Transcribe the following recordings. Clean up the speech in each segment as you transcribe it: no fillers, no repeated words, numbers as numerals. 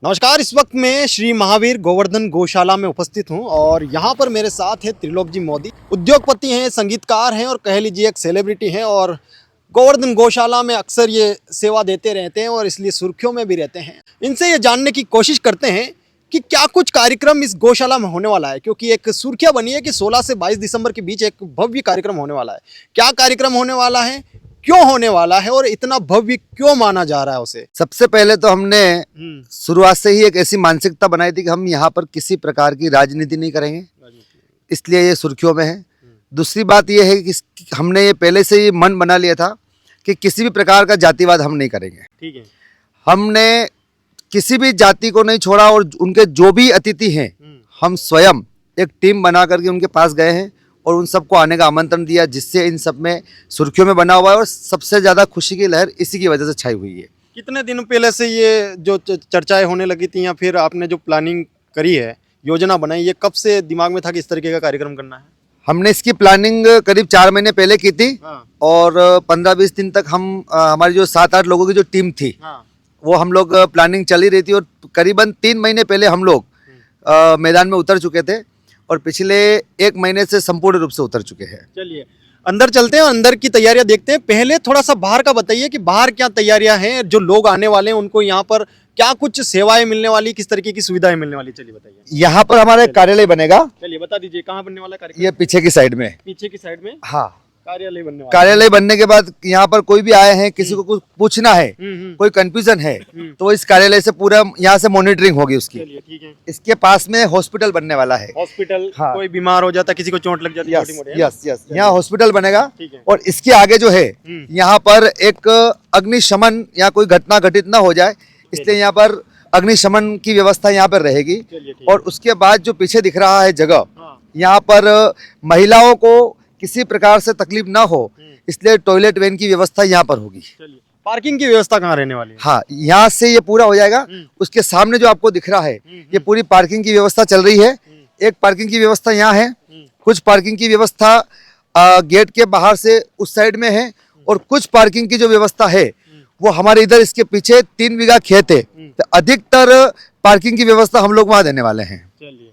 नमस्कार। इस वक्त मैं श्री महावीर गोवर्धन गौशाला में उपस्थित हूं और यहां पर मेरे साथ है त्रिलोक जी मोदी। उद्योगपति हैं, संगीतकार हैं और कह लीजिए एक सेलिब्रिटी हैं और गोवर्धन गौशाला में अक्सर ये सेवा देते रहते हैं और इसलिए सुर्खियों में भी रहते हैं। इनसे ये जानने की कोशिश करते हैं कि क्या कुछ कार्यक्रम इस गौशाला में होने वाला है, क्योंकि एक सुर्खियां बनी है कि 16 से 22 दिसंबर के बीच एक भव्य कार्यक्रम होने वाला है। क्या कार्यक्रम होने वाला है, क्यों होने वाला है और इतना भव्य क्यों माना जा रहा है उसे? सबसे पहले तो हमने शुरुआत से ही एक ऐसी मानसिकता बनाई थी कि हम यहाँ पर किसी प्रकार की राजनीति नहीं करेंगे, इसलिए ये सुर्खियों में है। दूसरी बात ये है कि हमने ये पहले से ही मन बना लिया था कि किसी भी प्रकार का जातिवाद हम नहीं करेंगे। ठीक है। हमने किसी भी जाति को नहीं छोड़ा और उनके जो भी अतिथि हैं हम स्वयं एक टीम बना करके उनके पास गए हैं और उन सबको आने का आमंत्रण दिया, जिससे इन सब में सुर्खियों में बना हुआ है और सबसे ज़्यादा खुशी की लहर इसी की वजह से छाई हुई है। कितने दिन पहले से ये जो चर्चाएं होने लगी थी या फिर आपने जो प्लानिंग करी है, योजना बनाई, ये कब से दिमाग में था कि इस तरीके का कार्यक्रम करना है? हमने इसकी प्लानिंग करीब 4 महीने पहले की थी। और 15-20 दिन तक हम हमारी जो 7-8 लोगों की जो टीम थी वो हम लोग प्लानिंग चल ही रही थी और करीबन 3 महीने पहले हम लोग मैदान में उतर चुके थे और पिछले 1 महीने से संपूर्ण रूप से उतर चुके हैं। चलिए अंदर चलते हैं, अंदर की तैयारियां देखते हैं। पहले थोड़ा सा बाहर का बताइए कि बाहर क्या तैयारियां हैं, जो लोग आने वाले हैं उनको यहाँ पर क्या कुछ सेवाएं मिलने वाली, किस तरीके की सुविधाएं मिलने वाली? चलिए बताइए। यहाँ पर हमारा एक कार्यालय बनेगा। चलिए बता दीजिए कहाँ बनने वाला कार्यक्रम? ये पीछे की साइड में। पीछे की साइड में? हाँ, कार्यालय बनने वाला। कार्यालय बनने के बाद यहाँ पर कोई भी आए हैं, किसी को कुछ पूछना है, कोई कंफ्यूजन है तो इस कार्यालय से पूरा यहाँ से मॉनिटरिंग होगी उसकी। चलिए ठीक है। इसके पास में हॉस्पिटल बनने वाला है। हॉस्पिटल? हाँ। कोई बीमार हो जाता, किसी को चोट लग जाती है छोटी मोटी, यस यस, यहाँ हॉस्पिटल बनेगा। ठीक है। और इसके आगे जो है यहाँ पर एक अग्निशमन या कोई घटना घटित ना हो जाए, इसलिए यहाँ पर अग्निशमन की व्यवस्था यहाँ पर रहेगी। और उसके बाद जो पीछे दिख रहा है जगह, यहाँ पर महिलाओं को किसी प्रकार से तकलीफ ना हो, इसलिए टॉयलेट वैन की व्यवस्था यहाँ पर होगी। पार्किंग की व्यवस्था कहाँ रहने वाली है? हाँ, यहाँ से ये पूरा हो जाएगा। उसके सामने जो आपको दिख रहा है ये पूरी पार्किंग की व्यवस्था चल रही है। एक पार्किंग की व्यवस्था यहाँ है, कुछ पार्किंग की व्यवस्था गेट के बाहर से उस साइड में है और कुछ पार्किंग की जो व्यवस्था है वो हमारे इधर इसके पीछे 3 बीघा खेत है, तो अधिकतर पार्किंग की व्यवस्था हम लोग वहाँ देने वाले हैं। चलिए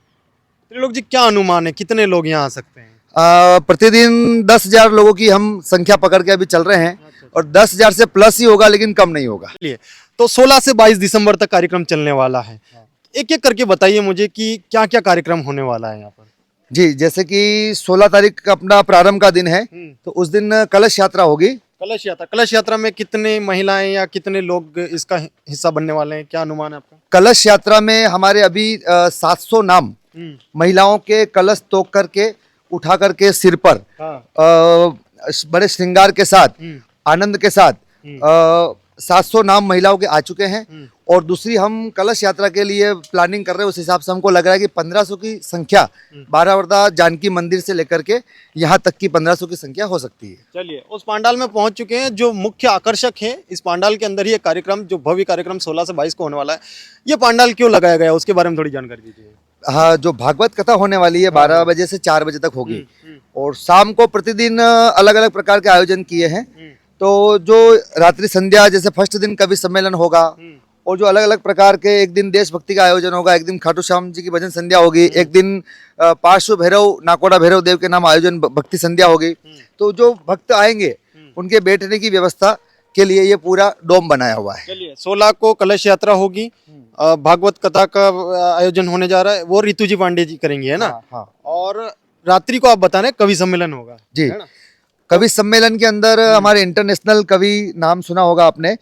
त्रिलोक जी, क्या अनुमान है कितने लोग यहाँ आ सकते हैं? प्रतिदिन 10,000 लोगों की हम संख्या पकड़ के अभी चल रहे हैं और 10,000 से प्लस ही होगा, लेकिन कम नहीं होगा। चलिए, तो 16 से 22 दिसंबर तक कार्यक्रम चलने वाला है। एक एक करके बताइए मुझे कि क्या क्या कार्यक्रम होने वाला है यहाँ पर? जी, जैसे कि 16 तारीख का अपना प्रारंभ का दिन है, तो उस दिन कलश यात्रा होगी। कलश यात्रा? कलश यात्रा में कितने महिलाएं या कितने लोग इसका हिस्सा बनने वाले हैं, क्या अनुमान है आपका? कलश यात्रा में हमारे अभी 700 नाम महिलाओं के कलश तोड़ करके उठा करके सिर पर बड़े श्रृंगार के साथ, आनंद के साथ 700 नाम महिलाओं के आ चुके हैं। और दूसरी हम कलश यात्रा के लिए प्लानिंग कर रहे हैं, उस हिसाब से हमको लग रहा है कि 1500 की संख्या बारावरदा जानकी मंदिर से लेकर के यहाँ तक की 1500 की संख्या हो सकती है। चलिए, उस पांडाल में पहुंच चुके हैं। जो मुख्य आकर्षक है इस पांडाल के अंदर ही एक कार्यक्रम, जो भव्य कार्यक्रम 16 से 22 को होने वाला है, ये पांडाल क्यों लगाया गया उसके बारे में थोड़ी जानकारी दीजिए। हाँ, जो भागवत कथा होने वाली है 12 बजे से 4 बजे तक होगी और शाम को प्रतिदिन अलग अलग प्रकार के आयोजन किए हैं। तो जो रात्रि संध्या, जैसे फर्स्ट दिन कवि सम्मेलन होगा और जो अलग अलग प्रकार के, एक दिन देशभक्ति का आयोजन होगा, एक दिन खाटू श्याम जी की भजन संध्या होगी, एक दिन पार्श्व भैरव नाकोड़ा भैरव देव के नाम आयोजन भक्ति संध्या होगी। तो जो भक्त आएंगे उनके बैठने की व्यवस्था के लिए ये पूरा डोम बनाया हुआ है। चलिए, 16 को कलश यात्रा होगी, भागवत कथा का आयोजन होने जा रहा है, वो रितु जी पांडे जी करेंगी, है ना? हाँ। और रात्रि को आप बता रहे कवि सम्मेलन होगा जी। कवि सम्मेलन के अंदर हमारे इंटरनेशनल कवि, नाम सुना होगा आपने,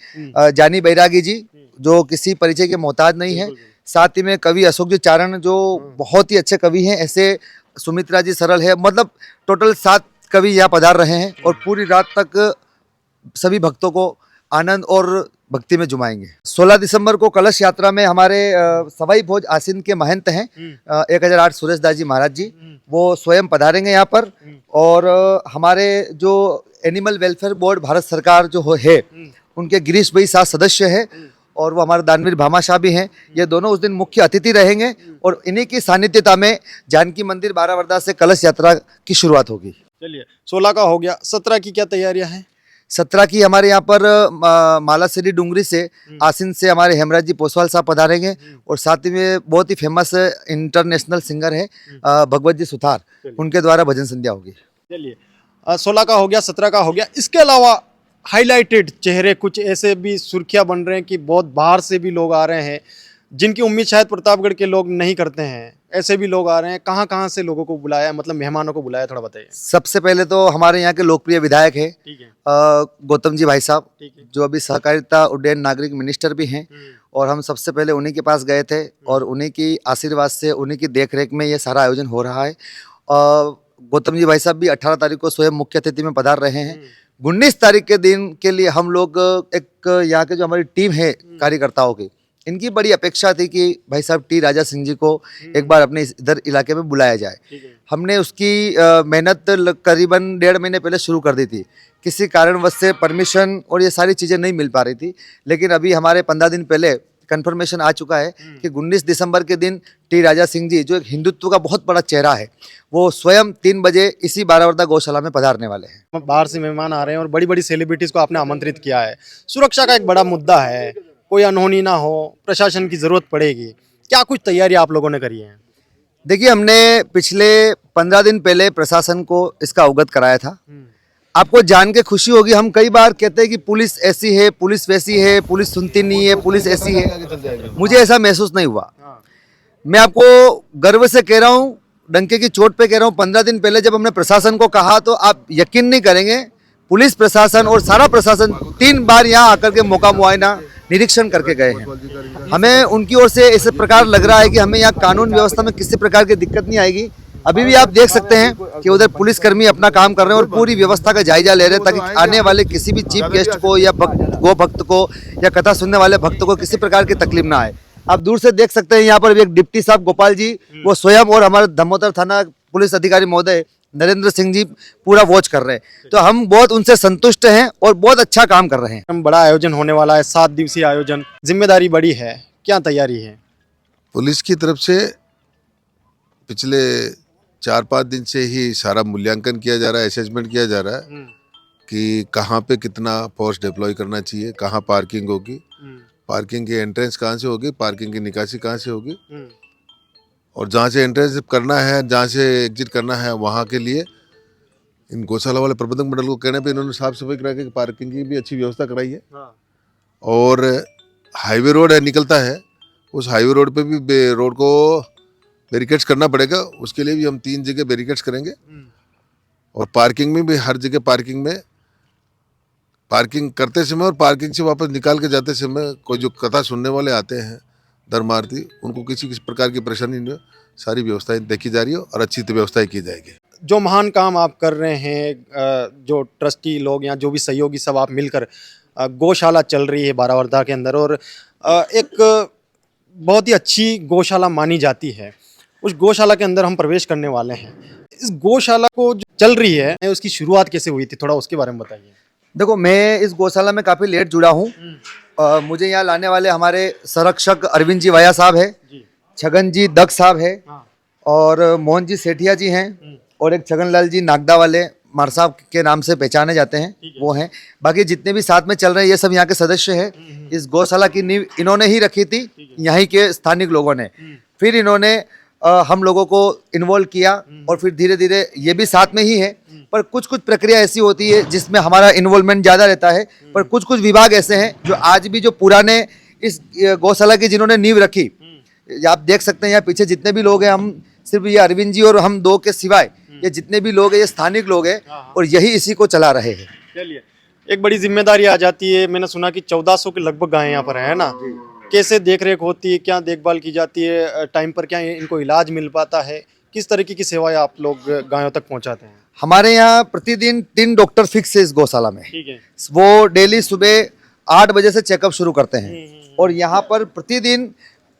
जानी बैरागी जी, जो किसी परिचय के मोहताज नहीं है। साथ ही में कवि अशोक जी चारण, जो बहुत ही अच्छे कवि हैं। ऐसे सुमित्रा जी सरल है, मतलब टोटल 7 कवि यहाँ पधार रहे हैं और पूरी रात तक सभी भक्तों को आनंद और भक्ति में जुमाएंगे। 16 दिसंबर को कलश यात्रा में हमारे सवाई भोज आसीन के महंत हैं 1008 सुरेश दास जी महाराज जी, वो स्वयं पधारेंगे यहाँ पर। और हमारे जो एनिमल वेलफेयर बोर्ड भारत सरकार जो है उनके गिरीश भाई साथ सदस्य है और वो हमारे दानवीर भामाशाह भी हैं। ये दोनों उस दिन मुख्य अतिथि रहेंगे और इन्हीं की सानिध्यता में जानकी मंदिर बारावरदा से कलश यात्रा की शुरुआत होगी। चलिए, 16 का हो गया, 17 की क्या तैयारियां हैं? 17 की हमारे यहाँ पर मालाश्री डूंगरी से आसिन से हमारे हेमराज जी पोसवाल साहब पधारेंगे और साथ ही में बहुत ही फेमस इंटरनेशनल सिंगर है भगवत जी सुथार, उनके द्वारा भजन संध्या होगी। चलिए 16 का हो गया, 17 का हो गया, इसके अलावा हाईलाइटेड चेहरे कुछ ऐसे भी सुर्खियां बन रहे हैं कि बहुत बाहर से भी लोग आ रहे हैं जिनकी उम्मीद शायद प्रतापगढ़ के लोग नहीं करते हैं, ऐसे भी लोग आ रहे हैं। कहाँ कहाँ से लोगों को बुलाया, मतलब मेहमानों को बुलाया, थोड़ा बताइए। सबसे पहले तो हमारे यहाँ के लोकप्रिय विधायक है ठीक है, गौतम जी भाई साहब, ठीक है। जो अभी सहकारिता उड्डयन नागरिक मिनिस्टर भी हैं, और हम सबसे पहले उन्हीं के पास गए थे और उन्हीं की आशीर्वाद से, उन्हीं की देखरेख में ये सारा आयोजन हो रहा है। गौतम जी भाई साहब भी 18 तारीख को स्वयं मुख्य अतिथि में पधार रहे हैं। 19 तारीख के दिन के लिए हम लोग एक यहाँ के जो हमारी टीम है कार्यकर्ताओं की, इनकी बड़ी अपेक्षा थी कि भाई साहब टी राजा सिंह जी को एक बार अपने इधर इलाके में बुलाया जाए। हमने उसकी मेहनत करीबन 1.5 महीने पहले शुरू कर दी थी। किसी कारणवश से परमिशन और ये सारी चीज़ें नहीं मिल पा रही थी, लेकिन अभी हमारे 15 दिन पहले कंफर्मेशन आ चुका है कि 19 दिसंबर के दिन टी राजा सिंह जी, जो एक हिंदुत्व का बहुत बड़ा चेहरा है, वो स्वयं 3 बजे इसी बारावरदा गौशाला में पधारने वाले हैं। बाहर से मेहमान आ रहे हैं और बड़ी बड़ी सेलिब्रिटीज को आपने आमंत्रित किया है। सुरक्षा का एक बड़ा मुद्दा है, कोई अनहोनी ना हो, प्रशासन की जरूरत पड़ेगी, क्या कुछ तैयारी आप लोगों ने करी है? देखिए, हमने पिछले 15 दिन पहले प्रशासन को इसका अवगत कराया था। आपको जान के खुशी होगी, हम कई बार कहते हैं कि पुलिस ऐसी है, पुलिस वैसी है, पुलिस सुनती नहीं है, पुलिस ऐसी है। मुझे ऐसा महसूस नहीं हुआ। मैं आपको गर्व से कह रहा हूँ, डंके की चोट पे कह रहा हूँ, 15 दिन पहले जब हमने प्रशासन को कहा तो आप यकीन नहीं करेंगे, पुलिस प्रशासन और सारा प्रशासन 3 बार यहाँ आकर के मौका मुआयना निरीक्षण करके गए हैं। हमें उनकी ओर से इस प्रकार लग रहा है कि हमें यहाँ कानून व्यवस्था में किसी प्रकार की दिक्कत नहीं आएगी। अभी भी आप देख सकते हैं कि उधर पुलिसकर्मी अपना काम कर रहे हैं और पूरी व्यवस्था का जायजा ले रहे हैं, ताकि आने वाले किसी भी चीफ गेस्ट को या गो भक्त को या कथा सुनने वाले भक्त को किसी प्रकार की तकलीफ ना आए। आप दूर से देख सकते हैं, यहाँ पर भी एक डिप्टी साहब गोपाल जी, वो स्वयं, और हमारे धमोतर थाना पुलिस अधिकारी महोदय नरेंद्र सिंह जी पूरा वॉच कर रहे हैं। तो हम बहुत उनसे संतुष्ट हैं और बहुत अच्छा काम कर रहे हैं। बड़ा आयोजन होने वाला है, 7 दिवसीय आयोजन, जिम्मेदारी बड़ी है, क्या तैयारी है? पुलिस की तरफ से पिछले 4-5 दिन से ही सारा मूल्यांकन किया जा रहा है, असेसमेंट किया जा रहा है कि कहाँ पे कितना फोर्स डिप्लॉय करना चाहिए, कहाँ पार्किंग होगी, पार्किंग की एंट्रेंस कहाँ से होगी, पार्किंग की निकासी कहाँ से होगी, और जहाँ से एंट्रेंस करना है, जहाँ से एग्जिट करना है, वहाँ के लिए इन गौशाला वाले प्रबंधक मंडल को कहने पे इन्होंने साफ सफाई करा के पार्किंग की भी अच्छी व्यवस्था कराई है। और हाईवे रोड है, निकलता है, उस हाईवे रोड पे भी रोड को बैरिकेड्स करना पड़ेगा। उसके लिए भी हम 3 जगह बैरिकेड्स करेंगे। और पार्किंग में भी हर जगह पार्किंग में, पार्किंग करते समय और पार्किंग से वापस निकाल के जाते समय कोई जो कथा सुनने वाले आते हैं धर्मार्थी, उनको किसी प्रकार की परेशानी नहीं हो, सारी व्यवस्थाएं देखी जा रही है और अच्छी व्यवस्थाएं की जाएगी। जो महान काम आप कर रहे हैं, जो ट्रस्टी लोग या जो भी सहयोगी सब आप मिलकर, गौशाला चल रही है बारावरदा के अंदर, और एक बहुत ही अच्छी गौशाला मानी जाती है। उस गौशाला के अंदर हम प्रवेश करने वाले हैं। इस गौशाला को जो चल रही है, उसकी शुरुआत कैसे हुई थी, थोड़ा उसके बारे में बताइए। देखो, मैं इस गौशाला में काफ़ी लेट जुड़ा हूँ। मुझे यहाँ लाने वाले हमारे संरक्षक अरविंद जी वाया साहब है, छगन जी दग साहब है, और मोहन जी सेठिया जी हैं, और एक छगन लाल जी नागदा वाले मार साहब के नाम से पहचाने जाते हैं, वो हैं। बाकी जितने भी साथ में चल रहे हैं, ये सब यहाँ के सदस्य हैं। इस गौशाला की नींव इन्होंने ही रखी थी, यहीं के स्थानिक लोगों ने। फिर इन्होंने हम लोगों को इन्वॉल्व किया, और फिर धीरे धीरे ये भी साथ में ही है। पर कुछ कुछ प्रक्रिया ऐसी होती है जिसमें हमारा इन्वॉल्वमेंट ज़्यादा रहता है। पर कुछ कुछ विभाग ऐसे हैं जो आज भी, जो पुराने इस गौशाला की जिन्होंने नींव रखी, आप देख सकते हैं यहाँ पीछे जितने भी लोग हैं, हम सिर्फ ये अरविंद जी और हम 2 के सिवाय ये जितने भी लोग हैं, ये स्थानिक लोग हैं, और यही इसी को चला रहे हैं। चलिए, एक बड़ी जिम्मेदारी आ जाती है। मैंने सुना कि 1400 के लगभग गायें यहाँ पर है ना, कैसे देख रेख होती है, क्या देखभाल की जाती है, टाइम पर क्या इनको इलाज मिल पाता है, किस तरीके की सेवाएं आप लोग गायों तक पहुँचाते हैं? हमारे यहाँ प्रतिदिन 3 डॉक्टर फिक्स है इस गौशाला में। ठीक है। वो डेली सुबह 8 बजे से चेकअप शुरू करते हैं, और यहाँ पर प्रतिदिन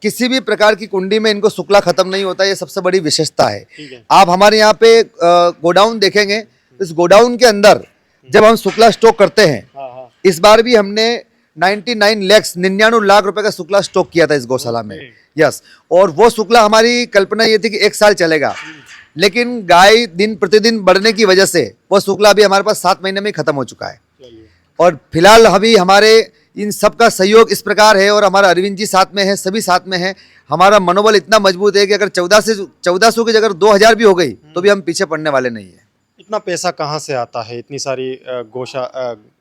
किसी भी प्रकार की कुंडी में इनको शुक्ला खत्म नहीं होता। ये सबसे बड़ी विशेषता है। आप हमारे यहाँ पे गोडाउन देखेंगे, इस गोडाउन के अंदर जब हम शुक्ला स्टॉक करते हैं, इस बार भी हमने 99 लाख रुपए का शुक्ला स्टॉक किया था इस गौशाला में। यस, और वो शुक्ला, हमारी कल्पना ये थी कि 1 साल चलेगा, लेकिन गाय दिन प्रतिदिन बढ़ने की वजह से वो शुक्ला अभी हमारे पास 7 महीने में खत्म हो चुका है। और फिलहाल अभी हमारे इन सब का सहयोग इस प्रकार है, और हमारा अरविंद जी साथ में है, सभी साथ में है। हमारा मनोबल इतना मजबूत है कि अगर 1400 की जगह 2000 भी हो गई तो भी हम पीछे पड़ने वाले नहीं है। इतना पैसा कहाँ से आता है? इतनी सारी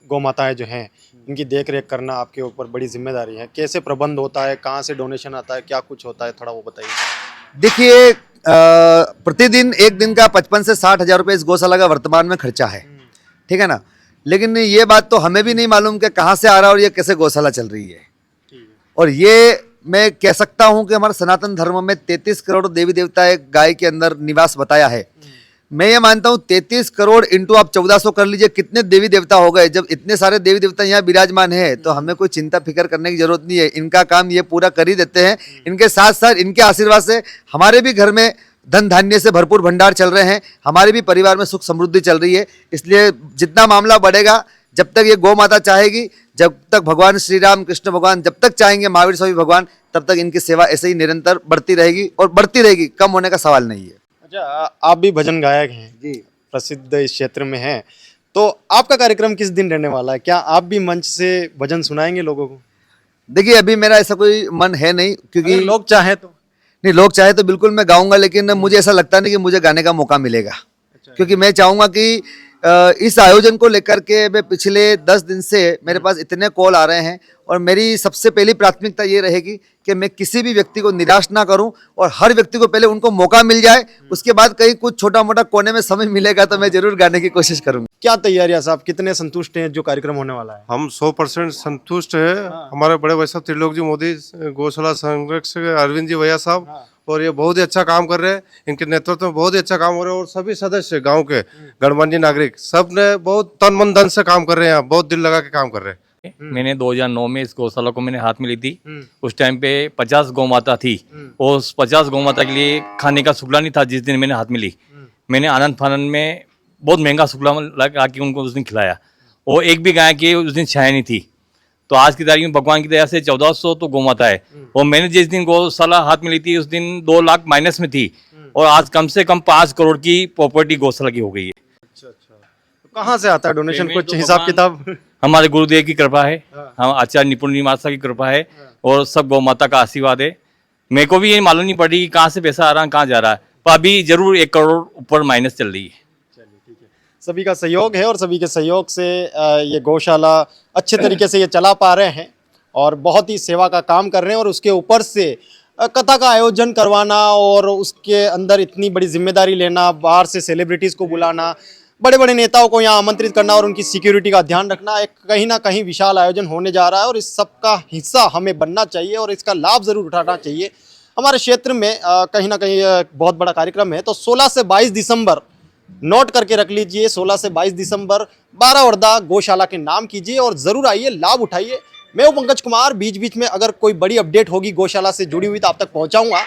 गौ माताएं जो हैं इनकी देख रेख करना आपके ऊपर बड़ी जिम्मेदारी है। कैसे प्रबंध होता है? कहाँ से डोनेशन आता है? क्या कुछ होता है? थोड़ा वो बताइए। देखिए, प्रतिदिन एक दिन का 55 से 60 हजार रुपये इस गौशाला का वर्तमान में खर्चा है, ठीक है ना। लेकिन ये बात तो हमें भी नहीं मालूम कि कहाँ से आ रहा है और ये कैसे गौशाला चल रही है। और ये मैं कह सकता हूँ कि हमारे सनातन धर्म में 33 करोड़ देवी देवता एक गाय के अंदर निवास बताया है। मैं ये मानता हूँ 33 करोड़ इंटू आप 1400 कर लीजिए, कितने देवी देवता हो गए। जब इतने सारे देवी देवता यहाँ विराजमान है तो हमें कोई चिंता फिक्र करने की जरूरत नहीं है। इनका काम ये पूरा कर ही देते हैं। इनके साथ साथ इनके आशीर्वाद से हमारे भी घर में धन धान्य से भरपूर भंडार चल रहे हैं, हमारे भी परिवार में सुख समृद्धि चल रही है। इसलिए जितना मामला बढ़ेगा, जब तक ये गौ माता चाहेगी, जब तक भगवान श्री राम कृष्ण भगवान जब तक चाहेंगे, महावीर स्वामी भगवान, तब तक इनकी सेवा ऐसे ही निरंतर बढ़ती रहेगी और बढ़ती रहेगी, कम होने का सवाल नहीं है। अच्छा, आप भी भजन गायक हैं जी, प्रसिद्ध इस क्षेत्र में हैं, तो आपका कार्यक्रम किस दिन रहने वाला है? क्या आप भी मंच से भजन सुनाएंगे लोगों को? देखिए अभी मेरा ऐसा कोई मन है नहीं, क्योंकि अगर लोग चाहें तो। नहीं, लोग चाहे तो बिल्कुल मैं गाऊंगा, लेकिन मुझे ऐसा लगता नहीं कि मुझे गाने का मौका मिलेगा। क्योंकि मैं चाहूंगा कि इस आयोजन को लेकर के मैं पिछले 10 दिन से मेरे पास इतने कॉल आ रहे हैं, और मेरी सबसे पहली प्राथमिकता ये रहेगी कि मैं किसी भी व्यक्ति को निराश ना करूं, और हर व्यक्ति को पहले उनको मौका मिल जाए, उसके बाद कहीं कुछ छोटा मोटा कोने में समय मिलेगा तो मैं जरूर गाने की कोशिश करूंगा। क्या तैयारियां साहब, कितने संतुष्ट हैं जो कार्यक्रम होने वाला है? हम 100% संतुष्ट है। हमारे बड़े भाई साहब त्रिलोक जी मोदी, गौशाला संरक्षक अरविंद जी भैया साहब, और ये बहुत ही अच्छा काम कर रहे हैं। इनके नेतृत्व में बहुत ही अच्छा काम हो रहा है, और सभी सदस्य गांव के गणमान्य नागरिक सब ने बहुत तन मन धन से काम कर रहे हैं, बहुत दिल लगा के काम कर रहे हैं। मैंने 2009 में इस गौशाला को मैंने हाथ में ली थी। उस टाइम पे 50 गौ माता थी, और उस 50 गौ माता के लिए खाने का शुक्ला नहीं था। जिस दिन मैंने हाथ में ली, मैंने आनंद फानंद में बहुत महंगा शुक्ला लगा के उनको उस दिन खिलाया, और एक भी गाय की उस दिन छाया नहीं थी। तो आज की तारीख में भगवान की दया से 1400 तो गौ माता है, और मैंने जिस दिन गौशाला हाथ में ली थी उस दिन 2 लाख माइनस में थी, और आज कम से कम 5 करोड़ की प्रॉपर्टी गौशाला की हो गई है। अच्छा, तो कहाँ से आता है डोनेशन? कुछ हिसाब किताब? हमारे गुरुदेव की कृपा है, हम आचार्य निपुण माता की कृपा है, और सब गौ माता का आशीर्वाद है। मेरे को भी ये मालूम नहीं पड़ी कि कहाँ से पैसा आ रहा है, कहाँ जा रहा है, पर अभी जरूर 1 करोड़ ऊपर माइनस चल रही है। सभी का सहयोग है, और सभी के सहयोग से ये गौशाला अच्छे तरीके से ये चला पा रहे हैं, और बहुत ही सेवा का काम कर रहे हैं। और उसके ऊपर से कथा का आयोजन करवाना, और उसके अंदर इतनी बड़ी जिम्मेदारी लेना, बाहर से सेलिब्रिटीज़ को बुलाना, बड़े बड़े नेताओं को यहाँ आमंत्रित करना, और उनकी सिक्योरिटी का ध्यान रखना, एक कहीं ना कहीं विशाल आयोजन होने जा रहा है, और इस सब का हिस्सा हमें बनना चाहिए, और इसका लाभ ज़रूर उठाना चाहिए। हमारे क्षेत्र में कहीं ना कहीं बहुत बड़ा कार्यक्रम है। तो 16 से 22 दिसंबर नोट करके रख लीजिए, 16 से 22 दिसंबर 12 वर्दा गौशाला के नाम कीजिए, और ज़रूर आइए, लाभ उठाइए। मैं हूं पंकज कुमार। बीच बीच में अगर कोई बड़ी अपडेट होगी गौशाला से जुड़ी हुई तो आप तक पहुंचाऊंगा।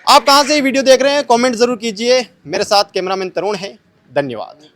आप कहां से ये वीडियो देख रहे हैं कमेंट ज़रूर कीजिए। मेरे साथ कैमरामैन तरुण है। धन्यवाद।